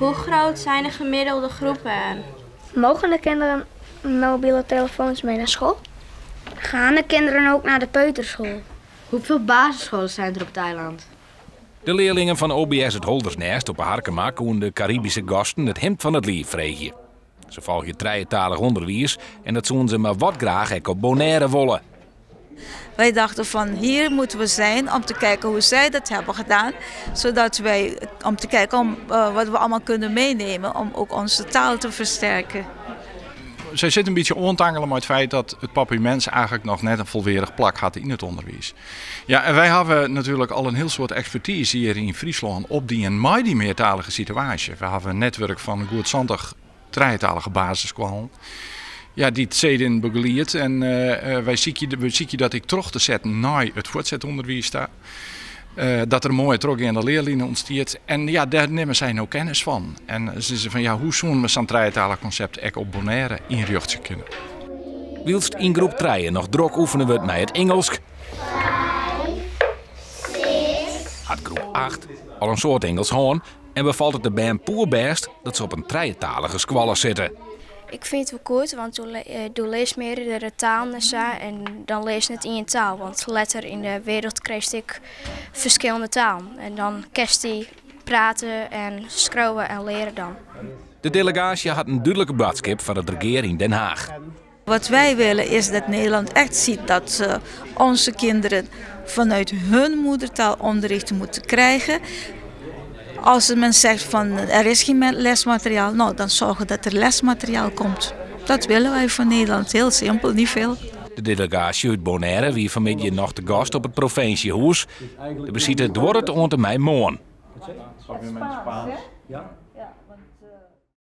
Hoe groot zijn de gemiddelde groepen? Mogen de kinderen mobiele telefoons mee naar school? Gaan de kinderen ook naar de peuterschool? Hoeveel basisscholen zijn er op het eiland? De leerlingen van OBS het Holdersnest op Harkema koen de Caribische gasten het hemd van het lief vregen. Ze volgen tweetalig onderwijs en dat zoen ze maar wat graag ook op Bonaire willen. Wij dachten van hier moeten we zijn om te kijken hoe zij dat hebben gedaan. Zodat wij, om te kijken wat we allemaal kunnen meenemen om ook onze taal te versterken. Zij zit een beetje ontangelen met het feit dat het papiermens eigenlijk nog net een volwaardig plak had in het onderwijs. Ja, en wij hebben natuurlijk al een heel soort expertise hier in Friesland op die meertalige situatie. We hebben een netwerk van goed 20 tweetalige basisscholen. Ja, die het zeden begeleid en wij zien dat ik terug te zetten naar het voortzetonderwijs sta. Dat er een mooie trok in de leerlingen ontstaat. En ja, daar nemen zij nou kennis van. En ze zeggen van ja, hoe zo'n we zo'n tweetalig concept ook op Bonaire inrichten kunnen. Wielst in groep 3 nog drok oefenen we het met het Engels. Had groep 8 al een soort Engels hoorn en bevalt het de band poer best dat ze op een tweetalige squallen zitten. Ik vind het wel goed, want je leest meerdere talen en dan lees je het in je taal. Want later in de wereld kreeg ik verschillende talen. En dan kerst die praten en schrijven en leren dan. De delegatie had een duidelijke boodschap van de regering in Den Haag. Wat wij willen is dat Nederland echt ziet dat onze kinderen vanuit hun moedertaal onderricht moeten krijgen. Als men zegt van er is geen lesmateriaal, nou dan zorgen dat er lesmateriaal komt. Dat willen wij van Nederland, heel simpel, niet veel. De delegatie uit Bonaire wie vanmiddag nog te gast op het provinciehuis. De bezieten door het onder mij morgen.